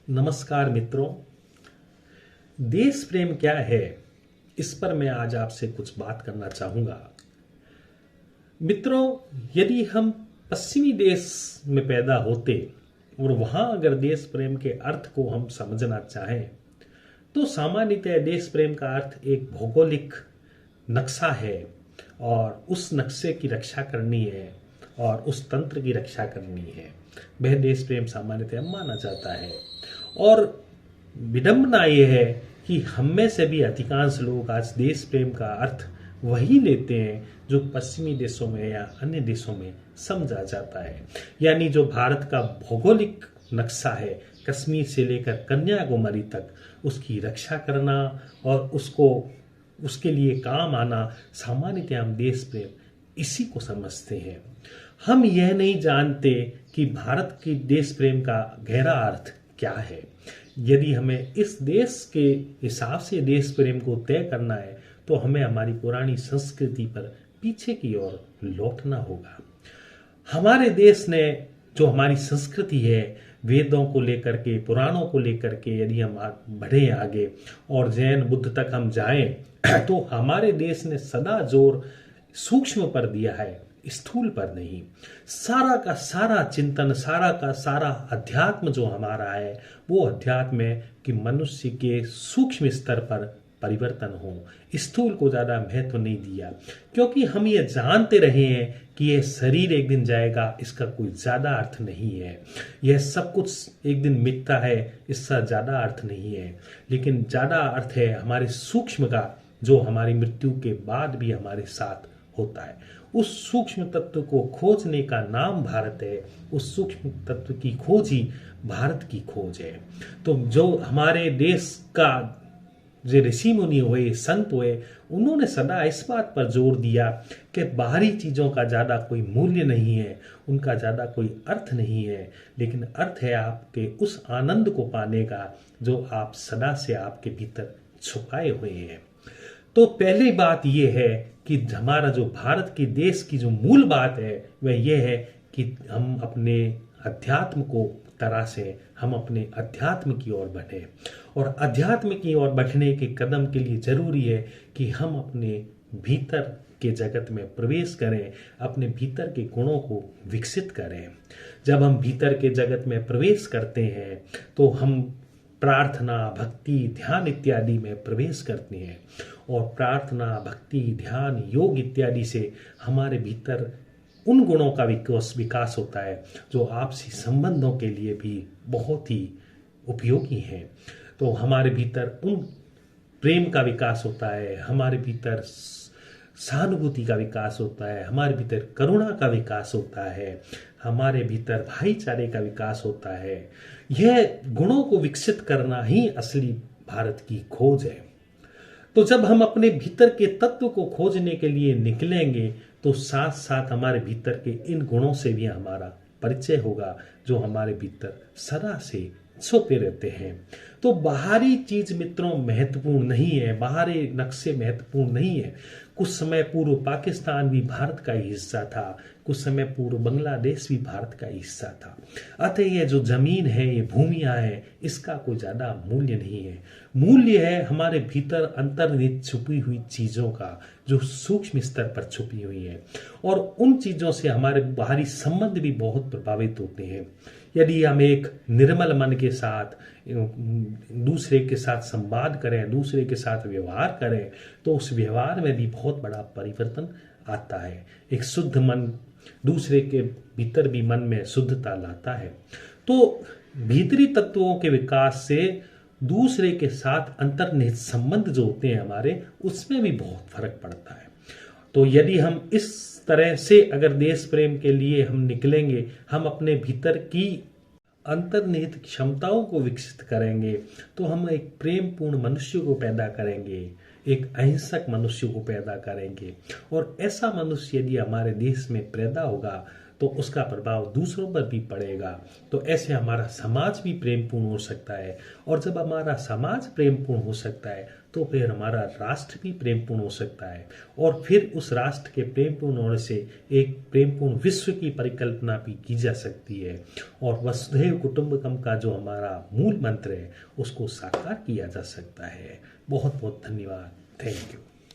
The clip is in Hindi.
नमस्कार मित्रों। देश प्रेम क्या है, इस पर मैं आज आपसे कुछ बात करना चाहूंगा। मित्रों, यदि हम पश्चिमी देश में पैदा होते और वहां अगर देश प्रेम के अर्थ को हम समझना चाहें तो सामान्यतः देश प्रेम का अर्थ एक भौगोलिक नक्शा है और उस नक्शे की रक्षा करनी है और उस तंत्र की रक्षा करनी है। वह देश प्रेम सामान्यतः माना जाता है। और विडंबना यह है कि हम में से भी अधिकांश लोग आज देश प्रेम का अर्थ वही लेते हैं जो पश्चिमी देशों में या अन्य देशों में समझा जाता है, यानी जो भारत का भौगोलिक नक्शा है, कश्मीर से लेकर कन्याकुमारी तक उसकी रक्षा करना और उसको उसके लिए काम आना, सामान्यतः हम देश प्रेम इसी को समझते हैं। हम यह नहीं जानते कि भारत की देश प्रेम का गहरा अर्थ क्या है। यदि हमें इस देश के हिसाब से देश प्रेम को तय करना है तो हमें हमारी पुरानी संस्कृति पर पीछे की ओर लौटना होगा। हमारे देश ने जो हमारी संस्कृति है, वेदों को लेकर के, पुराणों को लेकर के यदि हम बढ़े आगे और जैन बुद्ध तक हम जाएं तो हमारे देश ने सदा जोर सूक्ष्म पर दिया है, स्थूल पर नहीं। सारा का सारा चिंतन, सारा का सारा अध्यात्म जो हमारा है वो अध्यात्म है कि मनुष्य के सूक्ष्म स्तर पर परिवर्तन हो, स्थूल को ज्यादा महत्व नहीं दिया, क्योंकि हम ये जानते रहे हैं कि यह शरीर एक दिन जाएगा, इसका कोई ज्यादा अर्थ नहीं है। यह सब कुछ एक दिन मिटता है, इसका ज्यादा अर्थ नहीं है। लेकिन ज्यादा अर्थ है हमारे सूक्ष्म का, जो हमारी मृत्यु के बाद भी हमारे साथ होता है। उस सूक्ष्म तत्व को खोजने का नाम भारत है। उस सूक्ष्म तत्व की खोज ही भारत की खोज है। तो जो हमारे देश का जो ऋषि मुनि हुए, संत हुए, उन्होंने सदा इस बात पर जोर दिया कि बाहरी चीजों का ज्यादा कोई मूल्य नहीं है, उनका ज्यादा कोई अर्थ नहीं है, लेकिन अर्थ है आपके उस आनंद को पाने का जो आप सदा से आपके भीतर छुपाए हुए हैं। तो पहली बात यह है कि हमारा जो भारत के देश की जो मूल बात है वह यह है कि हम अपने अध्यात्म को तराशें, हम अपने अध्यात्म की ओर बढ़े। और अध्यात्म की ओर बढ़ने के कदम के लिए जरूरी है कि हम अपने भीतर के जगत में प्रवेश करें, अपने भीतर के गुणों को विकसित करें। जब हम भीतर के जगत में प्रवेश करते हैं तो हम प्रार्थना, भक्ति, ध्यान इत्यादि में प्रवेश करते हैं। और प्रार्थना, भक्ति, ध्यान, योग इत्यादि से हमारे भीतर उन गुणों का विकास होता है जो आपसी संबंधों के लिए भी बहुत ही उपयोगी हैं। तो हमारे भीतर उन प्रेम का विकास होता है, हमारे भीतर सहानुभूति का विकास होता है, हमारे भीतर करुणा का विकास होता है, हमारे भीतर भाईचारे का विकास होता है। यह गुणों को विकसित करना ही असली भारत की खोज है। तो जब हम अपने भीतर के तत्व को खोजने के लिए निकलेंगे तो साथ साथ हमारे भीतर के इन गुणों से भी हमारा परिचय होगा जो हमारे भीतर सदा से छुपे रहते हैं। तो बाहरी चीज मित्रों महत्वपूर्ण नहीं है, बाहरी नक्शे महत्वपूर्ण नहीं है। कुछ समय पूर्व पाकिस्तान भी भारत का ही हिस्सा था, कुछ समय पूर्व बांग्लादेश भी भारत का हिस्सा था। अतः ये जो जमीन है, ये भूमियां हैं, इसका कोई ज्यादा मूल्य नहीं है। मूल्य है हमारे भीतर अंतर्निहित छुपी हुई चीजों का, जो सूक्ष्म स्तर पर छुपी हुई है। और उन चीजों से हमारे बाहरी संबंध भी बहुत प्रभावित होते हैं। यदि हम एक निर्मल मन के साथ दूसरे के साथ संवाद करें, दूसरे के साथ व्यवहार करें, तो उस व्यवहार में भी बहुत बड़ा परिवर्तन आता है। एक शुद्ध मन दूसरे के भीतर भी मन में शुद्धता लाता है। तो भीतरी तत्वों के विकास से दूसरे के साथ अंतर्निहित संबंध जो होते हैं हमारे, उसमें भी बहुत फर्क पड़ता है। तो यदि हम इस तरह से अगर देश प्रेम के लिए हम निकलेंगे, हम अपने भीतर की अंतर्निहित क्षमताओं को विकसित करेंगे, तो हम एक प्रेम पूर्ण मनुष्य को पैदा करेंगे, एक अहिंसक मनुष्य को पैदा करेंगे। और ऐसा मनुष्य यदि हमारे देश में पैदा होगा तो उसका प्रभाव दूसरों पर भी पड़ेगा। तो ऐसे हमारा समाज भी प्रेमपूर्ण हो सकता है, और जब हमारा समाज प्रेमपूर्ण हो सकता है तो फिर हमारा राष्ट्र भी प्रेमपूर्ण हो सकता है, और फिर उस राष्ट्र के प्रेमपूर्ण होने से एक प्रेमपूर्ण विश्व की परिकल्पना भी की जा सकती है, और वसुधैव कुटुंबकम का जो हमारा मूल मंत्र है उसको साकार किया जा सकता है। बहुत बहुत धन्यवाद। Thank you.